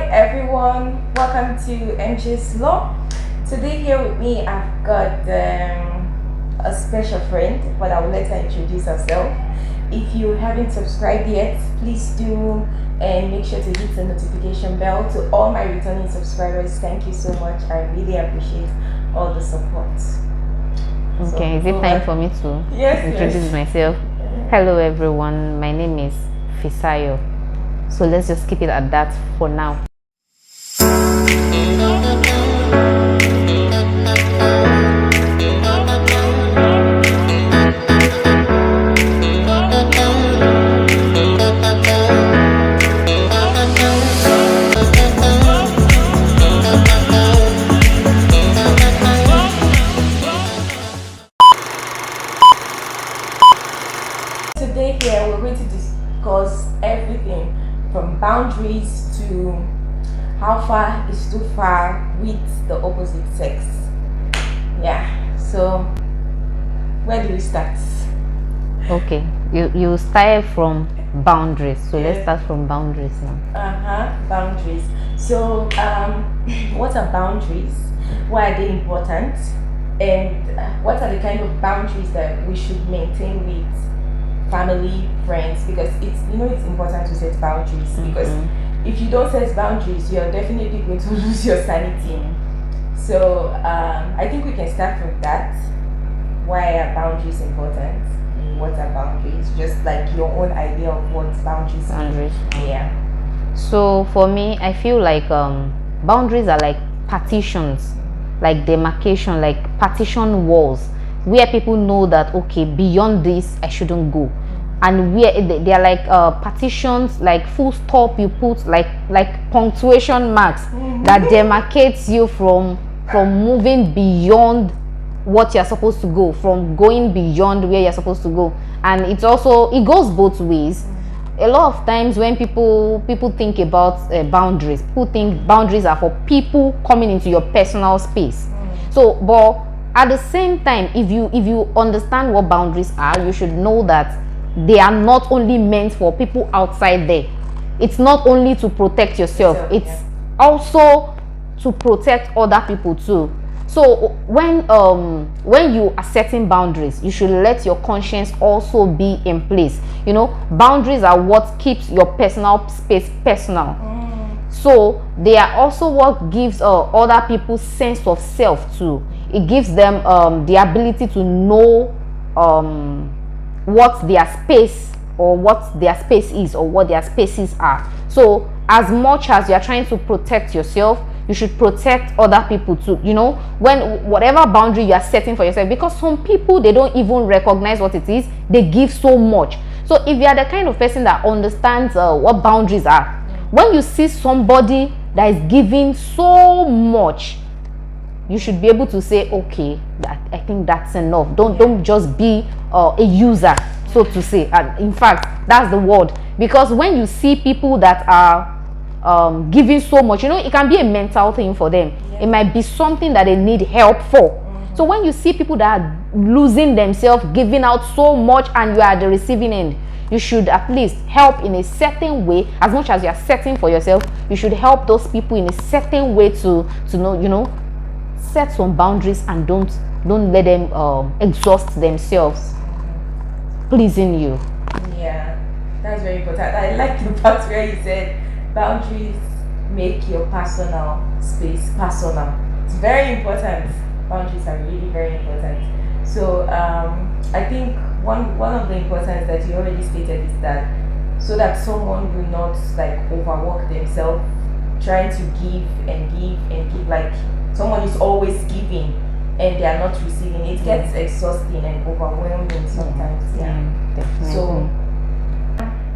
everyone, welcome to MJ's Law. Today here with me I've got a special friend, but I will let her introduce herself. If you haven't subscribed yet, please do, and make sure to hit the notification bell. To all my returning subscribers, thank you so much. I really appreciate all the support. Okay, is it time for me to introduce myself? Hello everyone, my name is Fisayo. So let's just keep it at that for now. Today here we're going to discuss everything from boundaries to how far is too far with the opposite sex. Yeah, so where do we start? Okay, you started from boundaries, so let's start from boundaries now. Boundaries. So what are boundaries? Why are they important? And what are the kind of boundaries that we should maintain with family, friends? Because it's important to set boundaries, because if you don't set boundaries, you're definitely going to lose your sanity. So I think we can start from that. Why are boundaries important? What are boundaries? Just like your own idea of what boundaries Boundaries. Yeah. So for me, I feel like boundaries are like partitions, like demarcation, like partition walls, where people know that okay, beyond this I shouldn't go, and where they are like partitions, like full stop you put, like punctuation marks that demarcates you from moving beyond what you're supposed to go, from going beyond where you're supposed to go. And it goes both ways. A lot of times when people think about boundaries, people think boundaries are for people coming into your personal space. So but at the same time, if you understand what boundaries are, you should know that they are not only meant for people outside there. It's not only to protect yourself, it's also to protect other people too. So when you are setting boundaries, you should let your conscience also be in place. Boundaries are what keeps your personal space personal. So they are also what gives other people sense of self too. It gives them the ability to know what their space, or what their space is, or what their spaces are. So as much as you are trying to protect yourself, you should protect other people too. When whatever boundary you are setting for yourself, because some people, they don't even recognize what it is, they give so much. So if you are the kind of person that understands what boundaries are, when you see somebody that is giving so much, you should be able to say, okay, I think that's enough. Don't just be a user, so to say. And in fact, that's the word. Because when you see people that are giving so much, it can be a mental thing for them. It might be something that they need help for. So when you see people that are losing themselves, giving out so much, and you are at the receiving end, you should at least help in a certain way. As much as you are setting for yourself, you should help those people in a certain way to know, set some boundaries, and don't let them exhaust themselves pleasing you. Yeah, that's very important. I like the part where you said boundaries make your personal space personal. It's very important. Boundaries are really very important. So I think one of the importance that you already stated is that so that someone will not like overwork themselves trying to give and give and give. Like someone is always giving and they are not receiving. It gets exhausting and overwhelming sometimes. Definitely. So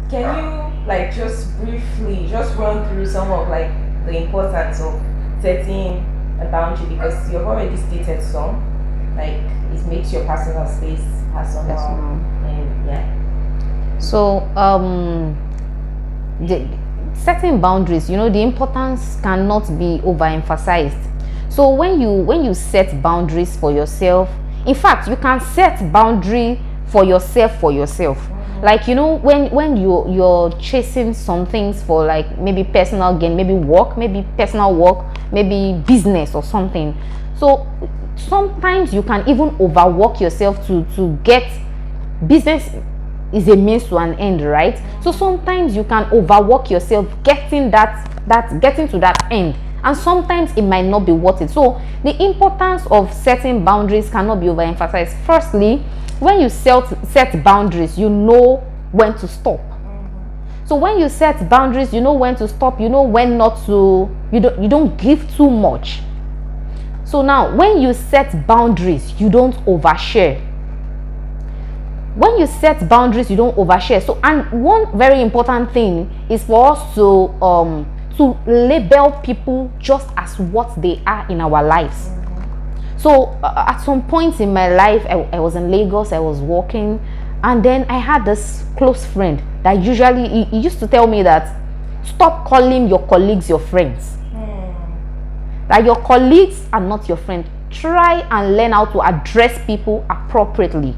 can you like just briefly just run through some of like the importance of setting a boundary, because you've already stated some, like it makes your personal space personal. And so setting boundaries, the importance cannot be overemphasized. So when you set boundaries for yourself, in fact, you can set boundary for yourself. Like, when you're chasing some things for, like, maybe personal gain, maybe work, maybe personal work, maybe business or something. So sometimes you can even overwork yourself to get business. Is a means to an end, right? So sometimes you can overwork yourself getting getting to that end, and sometimes it might not be worth it. So the importance of setting boundaries cannot be overemphasized. Firstly, when you set boundaries, you know when to stop. So when you set boundaries, you know when to stop, you know when not to, you don't give too much. So now when you set boundaries, you don't overshare. When you set boundaries, you don't overshare. So, and one very important thing is for us to label people just as what they are in our lives. So at some point in my life, I was in Lagos, I was walking, and then I had this close friend that usually he used to tell me that stop calling your colleagues your friends. That your colleagues are not your friend. Try and learn how to address people appropriately.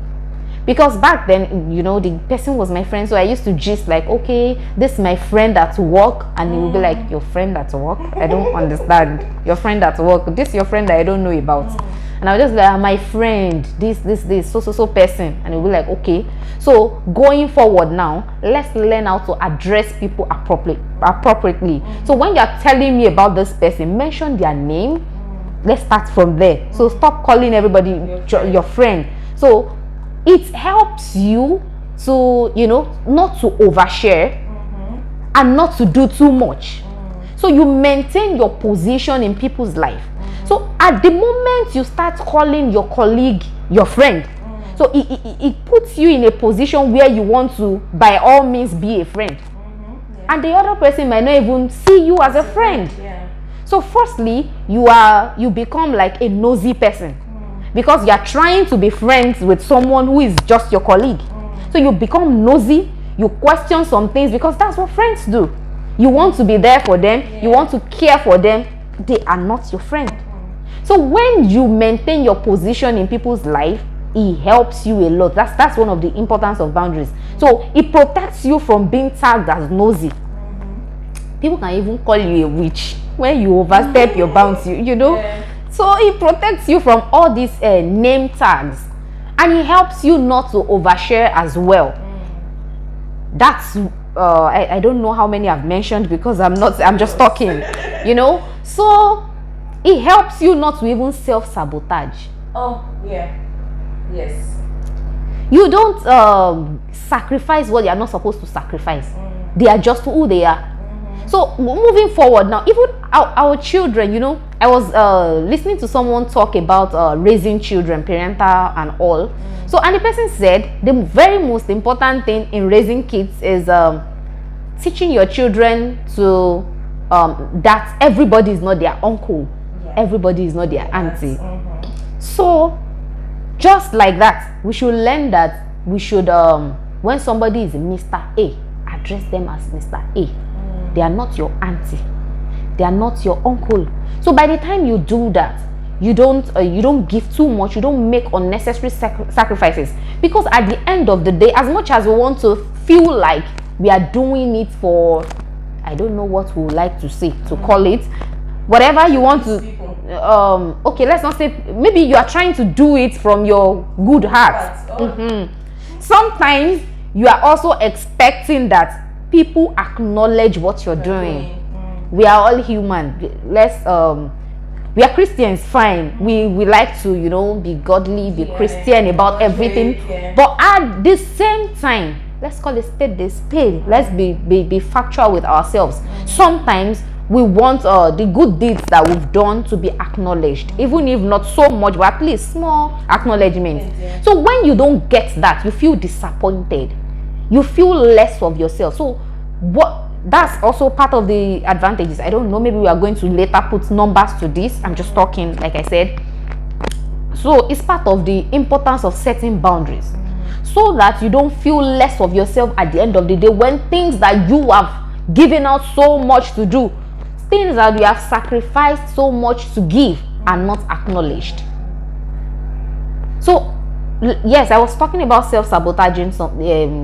Because back then, the person was my friend, so I used to gist like, okay, this is my friend at work, and he would be like, your friend at work? I don't understand. Your friend at work? This is your friend that I don't know about. And I was just like, my friend, this, so person. And he'll be like, okay. So going forward now, let's learn how to address people appropriately. So when you're telling me about this person, mention their name. Let's start from there. So stop calling everybody your friend. So it helps you to, not to overshare and not to do too much. So you maintain your position in people's life. So at the moment you start calling your colleague your friend, so it puts you in a position where you want to, by all means, be a friend. And the other person might not even see you as a friend. So firstly, you become like a nosy person. Because you are trying to be friends with someone who is just your colleague. So you become nosy, you question some things, because that's what friends do. You want to be there for them, you want to care for them. They are not your friend. So when you maintain your position in people's life, it helps you a lot. That's one of the importance of boundaries. So it protects you from being tagged as nosy. People can even call you a witch when you overstep your bounds, So it protects you from all these name tags, and it helps you not to overshare as well. That's I don't know how many I've mentioned, because I'm just talking, So it helps you not to even self-sabotage. Oh yeah, yes. You don't sacrifice what you are not supposed to sacrifice. They are just who they are. So moving forward now, even our children, I was listening to someone talk about raising children, parental and all. So, and the person said the very most important thing in raising kids is teaching your children to that everybody is not their uncle, everybody is not their auntie. So just like that, we should learn that we should when somebody is Mr. A, address them as Mr. A. They are not your auntie, they are not your uncle. So by the time you do that, you don't give too much, you don't make unnecessary sacrifices, because at the end of the day, as much as we want to feel like we are doing it for, I don't know what we would like to say, to call it, whatever you want to, okay, let's not say, maybe you are trying to do it from your good heart. Sometimes you are also expecting that people acknowledge what you're doing. We are all human. We are Christians, fine. We like to, be godly, be Christian about everything. But at the same time, let's call a spade a spade. Let's be factual with ourselves. Sometimes we want the good deeds that we've done to be acknowledged, even if not so much, but at least small acknowledgement. So when you don't get that, you feel disappointed. You feel less of yourself. So that's also part of the advantages. I don't know, maybe we are going to later put numbers to this. I'm just talking, like I said. So it's part of the importance of setting boundaries, so that you don't feel less of yourself at the end of the day when things that you have given out so much to do, things that you have sacrificed so much to give, are not acknowledged. So yes, I was talking about self-sabotaging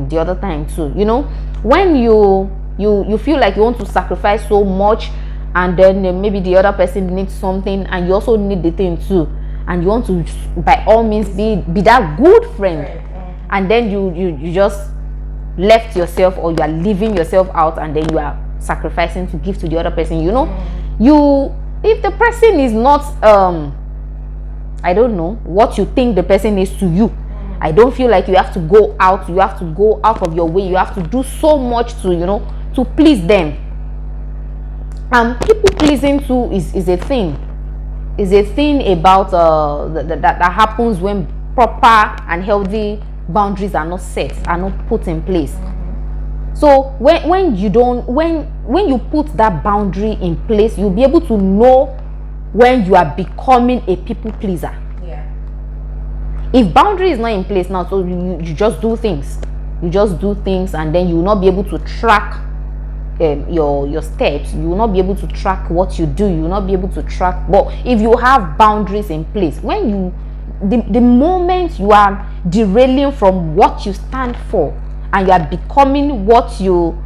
the other time too. When you feel like you want to sacrifice so much, and then maybe the other person needs something and you also need the thing too, and you want to by all means be that good friend, and then you just left yourself, or you are leaving yourself out, and then you are sacrificing to give to the other person. You if the person is not I don't know what you think the person is to you. I don't feel like you have to go out of your way, you have to do so much to please them. And people pleasing too is a thing about that happens when proper and healthy boundaries are not set, are not put in place. So when you put that boundary in place, you'll be able to know when you are becoming a people pleaser. Yeah. If boundary is not in place now, so you just do things, and then you will not be able to track your steps. You will not be able to track what you do. You will not be able to track. But if you have boundaries in place, when the moment you are derailing from what you stand for, and you are becoming what you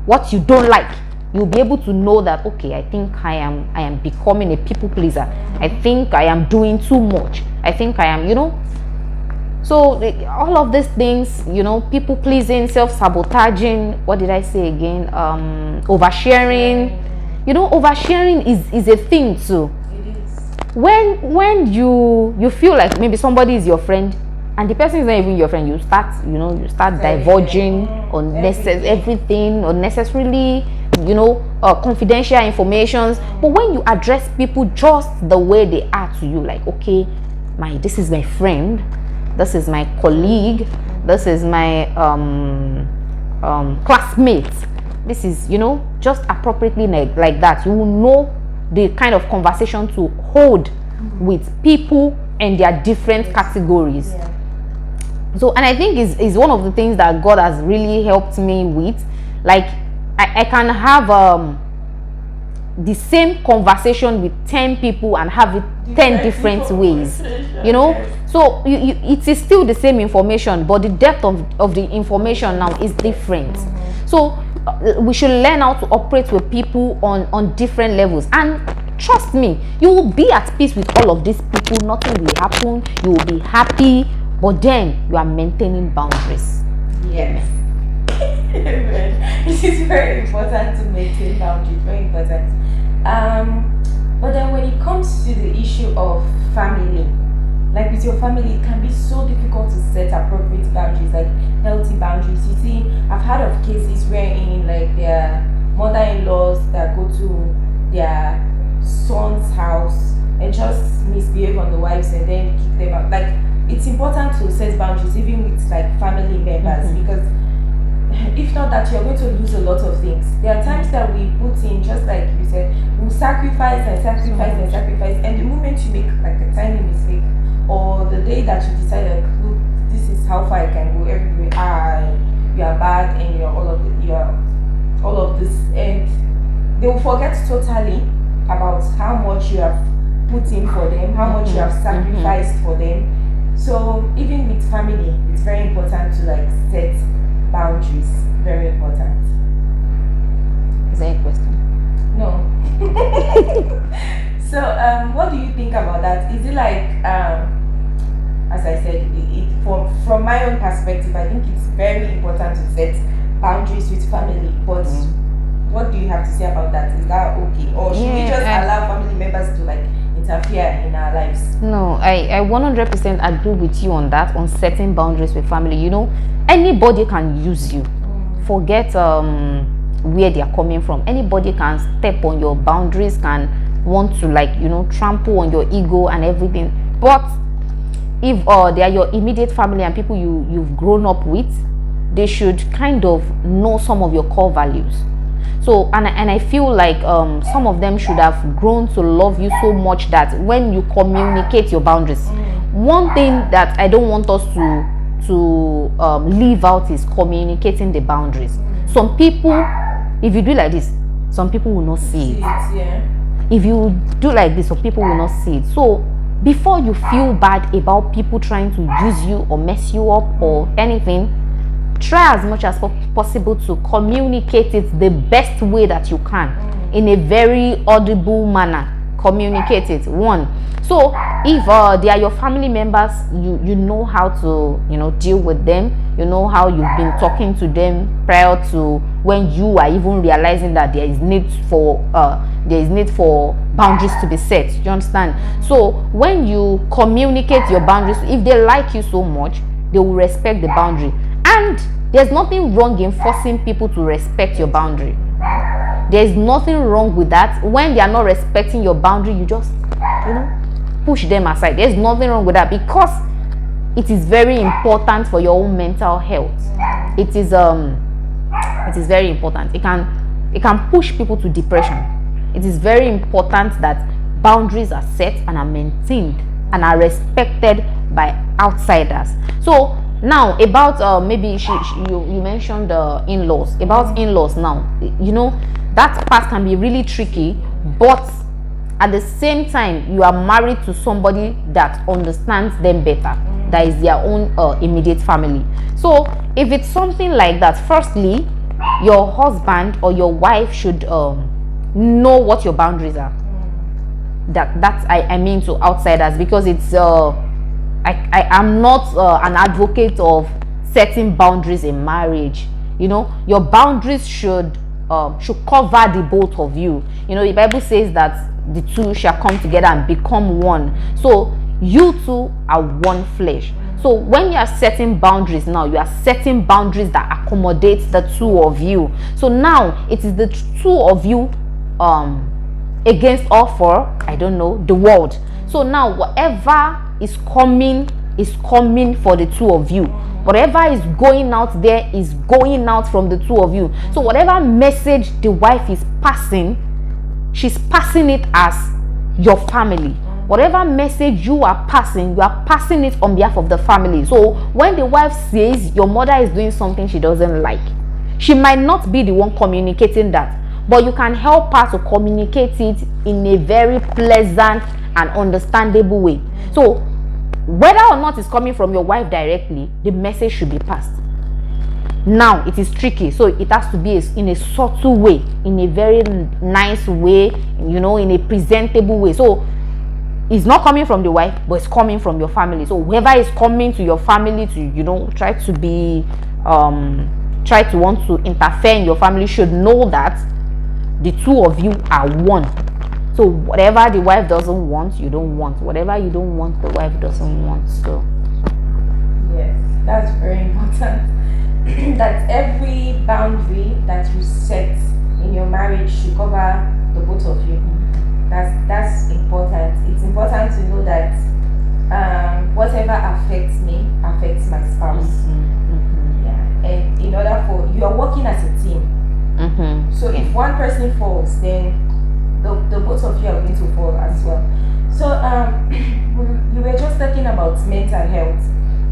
don't like, you'll be able to know that, okay, I think I am becoming a people pleaser. I think I am doing too much. I think I am, So all of these things, people pleasing, self-sabotaging, what did I say again? Oversharing. Oversharing is a thing too. It is. When you feel like maybe somebody is your friend and the person is not even your friend, you start divulging everything unnecessarily, confidential informations. But when you address people just the way they are to you, like, okay, this is my friend, this is my colleague, this is my classmate, this is just appropriately like that, you will know the kind of conversation to hold with people and their different categories. Yeah. So, and I think is one of the things that God has really helped me with. Like, I can have the same conversation with 10 people and have it 10 different ways. So it is still the same information, but the depth of the information now is different. So we should learn how to operate with people on different levels. And trust me, you will be at peace with all of these people. Nothing will happen. You will be happy, but then you are maintaining boundaries. Yes. It is very important to maintain boundaries. Very important. But then when it comes to the issue of family, like with your family, it can be so difficult to set appropriate boundaries, like healthy boundaries. You see, I've heard of cases wherein like their mother-in-laws that go to their son's house and just misbehave on the wives and then kick them out. Like, it's important to set boundaries even with like family members, because if not that, you're going to lose a lot of things. There are times that we put in, just like you said, we sacrifice and sacrifice and sacrifice, and the moment you make like a tiny mistake, or the day that you decide like, look, this is how far I can go everywhere, you are bad and you're all of this, and they will forget totally about how much you have put in for them, how much you have sacrificed for them. So even with family, it's very important to like set boundaries. Very important. Is there a question? No. So what do you think about that? Is it like as I said, from my own perspective, I think it's very important to set boundaries with family, but what do you have to say about that? Is that okay, or should we just allow family members to like interfere in our lives? No, I 100% agree with you on that, on setting boundaries with family. Anybody can use you. Forget where they are coming from. Anybody can step on your boundaries, can want to like trample on your ego and everything. But if they are your immediate family and people you've grown up with, they should kind of know some of your core values. So and I feel like some of them should have grown to love you so much that when you communicate your boundaries, one thing that I don't want us to leave out is communicating the boundaries. Some people, if you do like this, some people will not see it. Yeah. If you do like this, some people will not see it. So before you feel bad about people trying to use you or mess you up or anything, try as much as possible to communicate it the best way that you can, in a very audible manner. Communicate it. One, so if they are your family members, you know how to deal with them. You know how you've been talking to them prior to when you are even realizing that there is need for boundaries to be set. You understand? So when you communicate your boundaries, if they like you so much, they will respect the boundary. And there's nothing wrong in forcing people to respect your boundary. There's nothing wrong with that. When they are not respecting your boundary, you just push them aside. There's nothing wrong with that, because it is very important for your own mental health. It is very important. It can push people to depression. It is very important that boundaries are set and are maintained and are respected by outsiders. So now about maybe you mentioned the in-laws. About in-laws now, that part can be really tricky, but at the same time you are married to somebody that understands them better, that is their own immediate family. So if it's something like that, firstly, your husband or your wife should know what your boundaries are. I mean to outsiders, because it's I am not an advocate of setting boundaries in marriage. Your boundaries should cover the both of you. The Bible says that the two shall come together and become one. So you two are one flesh. So when you are setting boundaries now, you are setting boundaries that accommodate the two of you. So now it is the two of you against all four, the world. So now whatever is coming for the two of you. Whatever is going out there is going out from the two of you. So whatever message the wife is passing, she's passing it as your family. Whatever message you are passing it on behalf of the family. So when the wife says your mother is doing something she doesn't like, she might not be the one communicating that, but you can help her to communicate it in a very pleasant and understandable way. So whether or not it's coming from your wife directly, the message should be passed. Now it is tricky, so it has to be in a subtle way, in a very nice way, in a presentable way. So it's not coming from the wife, but it's coming from your family. So whoever is coming to your family to try to want to interfere in your family should know that the two of you are one. So whatever the wife doesn't want, you don't want. Whatever you don't want, the wife doesn't want. So yes, that's very important. That every boundary that you set in your marriage should cover the both of you. That's important. It's important to know that whatever affects me affects my spouse. Yeah, and in order for you are working as a team. So if one person falls, then the both of you are going to fall as well. So we were just talking about mental health,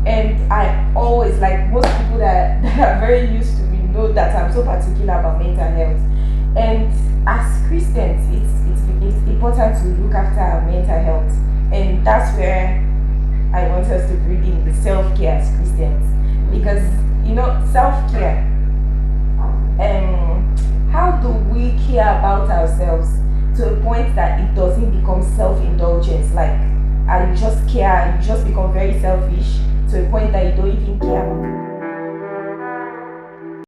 and I always, like most people that are very used to me, know that I'm so particular about mental health. And as Christians, it's important to look after our mental health, and that's where I want us to bring in the self-care as Christians, because self-care. How do we care about ourselves to a point that it doesn't become self-indulgence? Like, you just become very selfish to a point that you don't even care about